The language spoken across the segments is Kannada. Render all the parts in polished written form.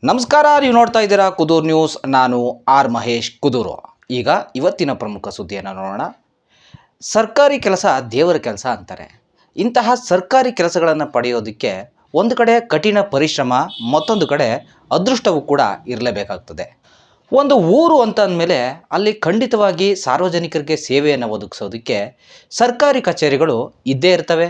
ನಮಸ್ಕಾರ, ನೀವು ನೋಡ್ತಾ ಇದ್ದೀರಾ ಕುದೂರು ನ್ಯೂಸ್. ನಾನು ಆರ್ ಮಹೇಶ್ ಕುದೂರು. ಈಗ ಇವತ್ತಿನ ಪ್ರಮುಖ ಸುದ್ದಿಯನ್ನು ನೋಡೋಣ. ಸರ್ಕಾರಿ ಕೆಲಸ ದೇವರ ಕೆಲಸ ಅಂತಾರೆ. ಇಂತಹ ಸರ್ಕಾರಿ ಕೆಲಸಗಳನ್ನು ಪಡೆಯೋದಕ್ಕೆ ಒಂದು ಕಡೆ ಕಠಿಣ ಪರಿಶ್ರಮ, ಮತ್ತೊಂದು ಕಡೆ ಅದೃಷ್ಟವೂ ಕೂಡ ಇರಲೇಬೇಕಾಗ್ತದೆ. ಒಂದು ಊರು ಅಂತ ಅಂದಮೇಲೆ ಅಲ್ಲಿ ಖಂಡಿತವಾಗಿ ಸಾರ್ವಜನಿಕರಿಗೆ ಸೇವೆಯನ್ನು ಒದಗಿಸೋದಕ್ಕೆ ಸರ್ಕಾರಿ ಕಚೇರಿಗಳು ಇದ್ದೇ ಇರ್ತವೆ.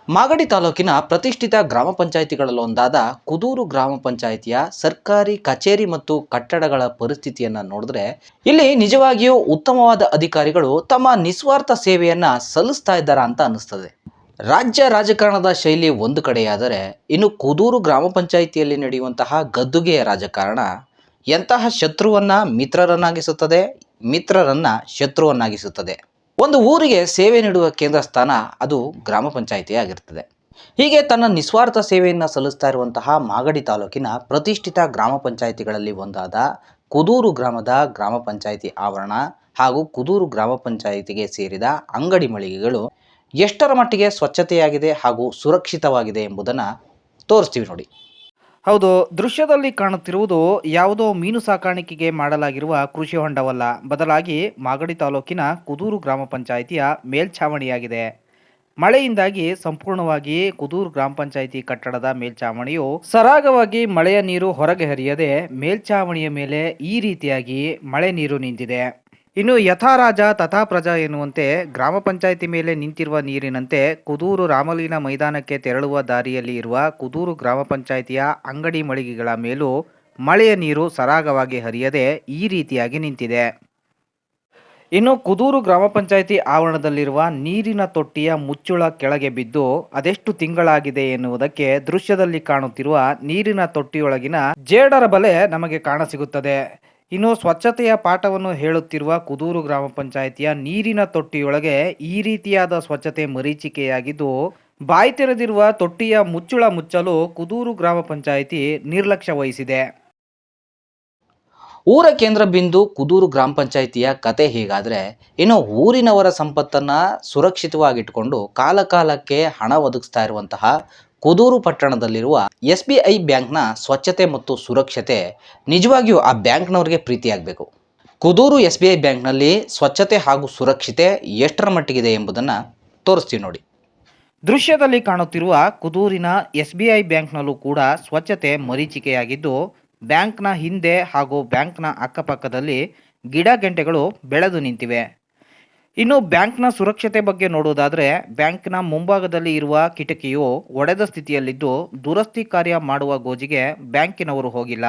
ಮಾಗಡಿ ತಾಲೂಕಿನ ಪ್ರತಿಷ್ಠಿತ ಗ್ರಾಮ ಪಂಚಾಯಿತಿಗಳಲ್ಲೊಂದಾದ ಕುದೂರು ಗ್ರಾಮ ಪಂಚಾಯಿತಿಯ ಸರ್ಕಾರಿ ಕಚೇರಿ ಮತ್ತು ಕಟ್ಟಡಗಳ ಪರಿಸ್ಥಿತಿಯನ್ನು ನೋಡಿದ್ರೆ ಇಲ್ಲಿ ನಿಜವಾಗಿಯೂ ಉತ್ತಮವಾದ ಅಧಿಕಾರಿಗಳು ತಮ್ಮ ನಿಸ್ವಾರ್ಥ ಸೇವೆಯನ್ನು ಸಲ್ಲಿಸ್ತಾ ಇದ್ದಾರಾ ಅಂತ ಅನ್ನಿಸ್ತದೆ. ರಾಜ್ಯ ರಾಜಕಾರಣದ ಶೈಲಿ ಒಂದು ಕಡೆಯಾದರೆ, ಇನ್ನು ಕುದೂರು ಗ್ರಾಮ ಪಂಚಾಯಿತಿಯಲ್ಲಿ ನಡೆಯುವಂತಹ ಗದ್ದುಗೆಯ ರಾಜಕಾರಣ ಎಂತಹ ಶತ್ರುವನ್ನ ಮಿತ್ರರನ್ನಾಗಿಸುತ್ತದೆ, ಮಿತ್ರರನ್ನ ಶತ್ರುವನ್ನಾಗಿಸುತ್ತದೆ. ಒಂದು ಊರಿಗೆ ಸೇವೆ ನೀಡುವ ಕೇಂದ್ರ ಸ್ಥಾನ ಅದು ಗ್ರಾಮ ಪಂಚಾಯಿತಿ ಆಗಿರ್ತದೆ. ಹೀಗೆ ತನ್ನ ನಿಸ್ವಾರ್ಥ ಸೇವೆಯನ್ನು ಸಲ್ಲಿಸ್ತಾ ಇರುವಂತಹ ಮಾಗಡಿ ತಾಲೂಕಿನ ಪ್ರತಿಷ್ಠಿತ ಗ್ರಾಮ ಪಂಚಾಯಿತಿಗಳಲ್ಲಿ ಒಂದಾದ ಕುದೂರು ಗ್ರಾಮದ ಗ್ರಾಮ ಪಂಚಾಯಿತಿ ಆವರಣ ಹಾಗೂ ಕುದೂರು ಗ್ರಾಮ ಪಂಚಾಯಿತಿಗೆ ಸೇರಿದ ಅಂಗಡಿ ಮಳಿಗೆಗಳು ಎಷ್ಟರ ಮಟ್ಟಿಗೆ ಸ್ವಚ್ಛತೆಯಾಗಿದೆ ಹಾಗೂ ಸುರಕ್ಷಿತವಾಗಿದೆ ಎಂಬುದನ್ನು ತೋರಿಸ್ತೀವಿ ನೋಡಿ. ಹೌದು, ದೃಶ್ಯದಲ್ಲಿ ಕಾಣುತ್ತಿರುವುದು ಯಾವುದೋ ಮೀನು ಸಾಕಾಣಿಕೆಗೆ ಮಾಡಲಾಗಿರುವ ಕೃಷಿ ಹೊಂಡವಲ್ಲ, ಬದಲಾಗಿ ಮಾಗಡಿ ತಾಲೂಕಿನ ಕುದೂರು ಗ್ರಾಮ ಪಂಚಾಯಿತಿಯ ಮೇಲ್ಛಾವಣಿಯಾಗಿದೆ. ಮಳೆಯಿಂದಾಗಿ ಸಂಪೂರ್ಣವಾಗಿ ಕುದೂರು ಗ್ರಾಮ ಪಂಚಾಯಿತಿ ಕಟ್ಟಡದ ಮೇಲ್ಛಾವಣಿಯು ಸರಾಗವಾಗಿ ಮಳೆಯ ನೀರು ಹೊರಗೆ ಹರಿಯದೆ ಮೇಲ್ಛಾವಣಿಯ ಮೇಲೆ ಈ ರೀತಿಯಾಗಿ ಮಳೆ ನೀರು ನಿಂತಿದೆ. ಇನ್ನು ಯಥಾ ರಾಜ ತಥಾ ಪ್ರಜಾ ಎನ್ನುವಂತೆ ಗ್ರಾಮ ಪಂಚಾಯಿತಿ ಮೇಲೆ ನಿಂತಿರುವ ನೀರಿನಂತೆ ಕುದೂರು ರಾಮಲೀನ ಮೈದಾನಕ್ಕೆ ತೆರಳುವ ದಾರಿಯಲ್ಲಿ ಇರುವ ಕುದೂರು ಗ್ರಾಮ ಪಂಚಾಯಿತಿಯ ಅಂಗಡಿ ಮಳಿಗೆಗಳ ಮೇಲೂ ಮಳೆಯ ನೀರು ಸರಾಗವಾಗಿ ಹರಿಯದೆ ಈ ರೀತಿಯಾಗಿ ನಿಂತಿದೆ. ಇನ್ನು ಕುದೂರು ಗ್ರಾಮ ಪಂಚಾಯಿತಿ ಆವರಣದಲ್ಲಿರುವ ನೀರಿನ ತೊಟ್ಟಿಯ ಮುಚ್ಚುಳ ಕೆಳಗೆ ಬಿದ್ದು ಅದೆಷ್ಟು ತಿಂಗಳಾಗಿದೆ ಎನ್ನುವುದಕ್ಕೆ ದೃಶ್ಯದಲ್ಲಿ ಕಾಣುತ್ತಿರುವ ನೀರಿನ ತೊಟ್ಟಿಯೊಳಗಿನ ಜೇಡರ ಬಲೆ ನಮಗೆ ಕಾಣಸಿಗುತ್ತದೆ. ಇನ್ನು ಸ್ವಚ್ಛತೆಯ ಪಾಠವನ್ನು ಹೇಳುತ್ತಿರುವ ಕುದೂರು ಗ್ರಾಮ ಪಂಚಾಯಿತಿಯ ನೀರಿನ ತೊಟ್ಟಿಯೊಳಗೆ ಈ ರೀತಿಯಾದ ಸ್ವಚ್ಛತೆ ಮರೀಚಿಕೆಯಾಗಿದ್ದು, ಬಾಯಿ ತೆರೆದಿರುವ ತೊಟ್ಟಿಯ ಮುಚ್ಚುಳ ಮುಚ್ಚಲು ಕುದೂರು ಗ್ರಾಮ ಪಂಚಾಯಿತಿ ನಿರ್ಲಕ್ಷ್ಯ ವಹಿಸಿದೆ. ಊರ ಕೇಂದ್ರ ಬಿಂದು ಕುದೂರು ಗ್ರಾಮ ಪಂಚಾಯಿತಿಯ ಕತೆ ಹೀಗಾದರೆ, ಇನ್ನು ಊರಿನವರ ಸಂಪತ್ತನ್ನು ಸುರಕ್ಷಿತವಾಗಿಟ್ಟುಕೊಂಡು ಕಾಲಕಾಲಕ್ಕೆ ಹಣ ಒದಗಿಸ್ತಾ ಇರುವಂತಹ ಕುದೂರು ಪಟ್ಟಣದಲ್ಲಿರುವ SBI ಬ್ಯಾಂಕ್ನ ಸ್ವಚ್ಛತೆ ಮತ್ತು ಸುರಕ್ಷತೆ ನಿಜವಾಗಿಯೂ ಆ ಬ್ಯಾಂಕ್ನವರಿಗೆ ಪ್ರೀತಿಯಾಗಬೇಕು. ಕುದೂರು SBI ಬ್ಯಾಂಕ್ನಲ್ಲಿ ಸ್ವಚ್ಛತೆ ಹಾಗೂ ಸುರಕ್ಷತೆ ಎಷ್ಟರ ಮಟ್ಟಿಗಿದೆ ಎಂಬುದನ್ನು ತೋರಿಸ್ತೀವಿ ನೋಡಿ. ದೃಶ್ಯದಲ್ಲಿ ಕಾಣುತ್ತಿರುವ ಕುದೂರಿನ SBI ಬ್ಯಾಂಕ್ನಲ್ಲೂ ಕೂಡ ಸ್ವಚ್ಛತೆ ಮರೀಚಿಕೆಯಾಗಿದ್ದು, ಬ್ಯಾಂಕ್ನ ಹಿಂದೆ ಹಾಗೂ ಬ್ಯಾಂಕ್ನ ಅಕ್ಕಪಕ್ಕದಲ್ಲಿ ಗಿಡ ಗೆಂಟೆಗಳು ಬೆಳೆದು ನಿಂತಿವೆ. ಇನ್ನು ಬ್ಯಾಂಕ್ನ ಸುರಕ್ಷತೆ ಬಗ್ಗೆ ನೋಡುವುದಾದರೆ, ಬ್ಯಾಂಕ್ನ ಮುಂಭಾಗದಲ್ಲಿ ಇರುವ ಕಿಟಕಿಯು ಒಡೆದ ಸ್ಥಿತಿಯಲ್ಲಿದ್ದು ದುರಸ್ತಿ ಕಾರ್ಯ ಮಾಡುವ ಗೋಜಿಗೆ ಬ್ಯಾಂಕಿನವರು ಹೋಗಿಲ್ಲ.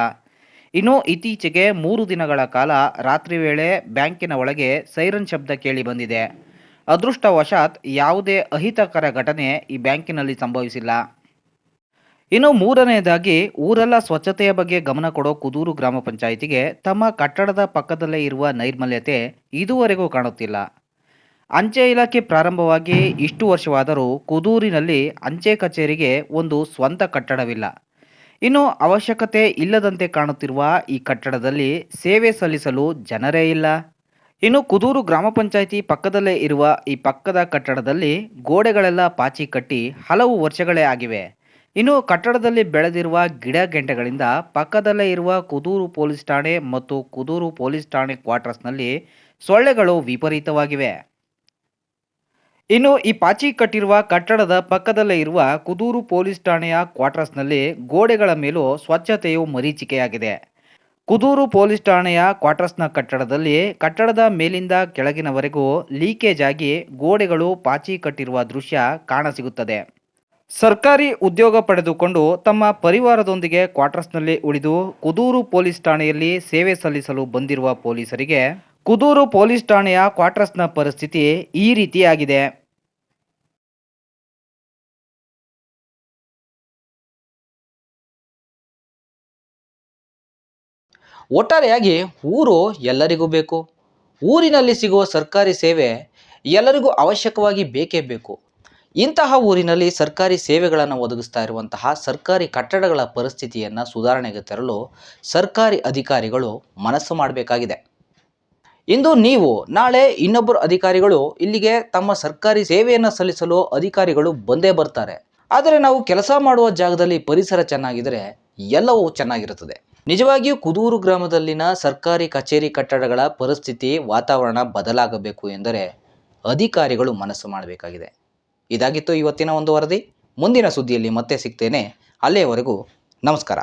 ಇನ್ನು ಇತ್ತೀಚೆಗೆ 3 ದಿನಗಳ ಕಾಲ ರಾತ್ರಿ ವೇಳೆ ಬ್ಯಾಂಕಿನ ಒಳಗೆ ಸೈರನ್ ಶಬ್ದ ಕೇಳಿ ಬಂದಿದೆ. ಅದೃಷ್ಟವಶಾತ್ ಯಾವುದೇ ಅಹಿತಕರ ಘಟನೆ ಈ ಬ್ಯಾಂಕಿನಲ್ಲಿ ಸಂಭವಿಸಿಲ್ಲ. ಇನ್ನು ಮೂರನೆಯದಾಗಿ, ಊರೆಲ್ಲ ಸ್ವಚ್ಛತೆಯ ಬಗ್ಗೆ ಗಮನ ಕೊಡೋ ಕುದೂರು ಗ್ರಾಮ ಪಂಚಾಯಿತಿಗೆ ತಮ್ಮ ಕಟ್ಟಡದ ಪಕ್ಕದಲ್ಲೇ ಇರುವ ನೈರ್ಮಲ್ಯತೆ ಇದುವರೆಗೂ ಕಾಣುತ್ತಿಲ್ಲ. ಅಂಚೆ ಇಲಾಖೆ ಪ್ರಾರಂಭವಾಗಿ ಇಷ್ಟು ವರ್ಷವಾದರೂ ಕುದೂರಿನಲ್ಲಿ ಅಂಚೆ ಕಚೇರಿಗೆ ಒಂದು ಸ್ವಂತ ಕಟ್ಟಡವಿಲ್ಲ. ಇನ್ನು ಅವಶ್ಯಕತೆ ಇಲ್ಲದಂತೆ ಕಾಣುತ್ತಿರುವ ಈ ಕಟ್ಟಡದಲ್ಲಿ ಸೇವೆ ಸಲ್ಲಿಸಲು ಜನರೇ ಇಲ್ಲ. ಇನ್ನು ಕುದೂರು ಗ್ರಾಮ ಪಂಚಾಯಿತಿ ಪಕ್ಕದಲ್ಲೇ ಇರುವ ಈ ಪಕ್ಕದ ಕಟ್ಟಡದಲ್ಲಿ ಗೋಡೆಗಳೆಲ್ಲ ಪಾಚಿ ಕಟ್ಟಿ ಹಲವು ವರ್ಷಗಳೇ ಆಗಿವೆ. ಇನ್ನು ಕಟ್ಟಡದಲ್ಲಿ ಬೆಳೆದಿರುವ ಗಿಡ ಗೆಂಟೆಗಳಿಂದ ಪಕ್ಕದಲ್ಲೇ ಇರುವ ಕುದೂರು ಪೊಲೀಸ್ ಠಾಣೆ ಮತ್ತು ಕುದೂರು ಪೊಲೀಸ್ ಠಾಣೆ ಕ್ವಾರ್ಟರ್ಸ್ನಲ್ಲಿ ಸೊಳ್ಳೆಗಳು ವಿಪರೀತವಾಗಿವೆ. ಇನ್ನು ಈ ಪಾಚಿ ಕಟ್ಟಿರುವ ಕಟ್ಟಡದ ಪಕ್ಕದಲ್ಲೇ ಇರುವ ಕುದೂರು ಪೊಲೀಸ್ ಠಾಣೆಯ ಕ್ವಾರ್ಟರ್ಸ್ನಲ್ಲಿ ಗೋಡೆಗಳ ಮೇಲೂ ಸ್ವಚ್ಛತೆಯು ಮರೀಚಿಕೆಯಾಗಿದೆ. ಕುದೂರು ಪೊಲೀಸ್ ಠಾಣೆಯ ಕ್ವಾರ್ಟರ್ಸ್ನ ಕಟ್ಟಡದಲ್ಲಿ ಕಟ್ಟಡದ ಮೇಲಿಂದ ಕೆಳಗಿನವರೆಗೂ ಲೀಕೇಜ್ ಆಗಿ ಗೋಡೆಗಳು ಪಾಚಿ ಕಟ್ಟಿರುವ ದೃಶ್ಯ ಕಾಣಸಿಗುತ್ತದೆ. ಸರ್ಕಾರಿ ಉದ್ಯೋಗ ಪಡೆದುಕೊಂಡು ತಮ್ಮ ಪರಿವಾರದೊಂದಿಗೆ ಕ್ವಾರ್ಟರ್ಸ್ನಲ್ಲಿ ಉಳಿದು ಕುದೂರು ಪೊಲೀಸ್ ಠಾಣೆಯಲ್ಲಿ ಸೇವೆ ಸಲ್ಲಿಸಲು ಬಂದಿರುವ ಪೊಲೀಸರಿಗೆ ಕುದೂರು ಪೊಲೀಸ್ ಠಾಣೆಯ ಕ್ವಾರ್ಟರ್ಸ್ನ ಪರಿಸ್ಥಿತಿ ಈ ರೀತಿಯಾಗಿದೆ. ಒಟ್ಟಾರೆಯಾಗಿ ಊರು ಎಲ್ಲರಿಗೂ ಬೇಕು. ಊರಿನಲ್ಲಿ ಸಿಗುವ ಸರ್ಕಾರಿ ಸೇವೆ ಎಲ್ಲರಿಗೂ ಅವಶ್ಯಕವಾಗಿ ಬೇಕೇ ಬೇಕು. ಇಂತಹ ಊರಿನಲ್ಲಿ ಸರ್ಕಾರಿ ಸೇವೆಗಳನ್ನು ಒದಗಿಸ್ತಾ ಇರುವಂತಹ ಸರ್ಕಾರಿ ಕಟ್ಟಡಗಳ ಪರಿಸ್ಥಿತಿಯನ್ನು ಸುಧಾರಣೆಗೆ ತರಲು ಸರ್ಕಾರಿ ಅಧಿಕಾರಿಗಳು ಮನಸ್ಸು ಮಾಡಬೇಕಾಗಿದೆ. ಇಂದು ನೀವು, ನಾಳೆ ಇನ್ನೊಬ್ಬರು ಅಧಿಕಾರಿಗಳು ಇಲ್ಲಿಗೆ ತಮ್ಮ ಸರ್ಕಾರಿ ಸೇವೆಯನ್ನು ಸಲ್ಲಿಸಲು ಅಧಿಕಾರಿಗಳು ಬಂದೇ ಬರ್ತಾರೆ. ಆದರೆ ನಾವು ಕೆಲಸ ಮಾಡುವ ಜಾಗದಲ್ಲಿ ಪರಿಸರ ಚೆನ್ನಾಗಿದ್ದರೆ ಎಲ್ಲವೂ ಚೆನ್ನಾಗಿರುತ್ತದೆ. ನಿಜವಾಗಿಯೂ ಕುದೂರು ಗ್ರಾಮದಲ್ಲಿನ ಸರ್ಕಾರಿ ಕಚೇರಿ ಕಟ್ಟಡಗಳ ಪರಿಸ್ಥಿತಿ ವಾತಾವರಣ ಬದಲಾಗಬೇಕು ಎಂದರೆ ಅಧಿಕಾರಿಗಳು ಮನಸ್ಸು ಮಾಡಬೇಕಾಗಿದೆ. ಇದಾಗಿತ್ತು ಇವತ್ತಿನ ಒಂದು ವರದಿ. ಮುಂದಿನ ಸುದ್ದಿಯಲ್ಲಿ ಮತ್ತೆ ಸಿಗ್ತೇನೆ. ಅಲ್ಲಿಯವರೆಗೂ ನಮಸ್ಕಾರ.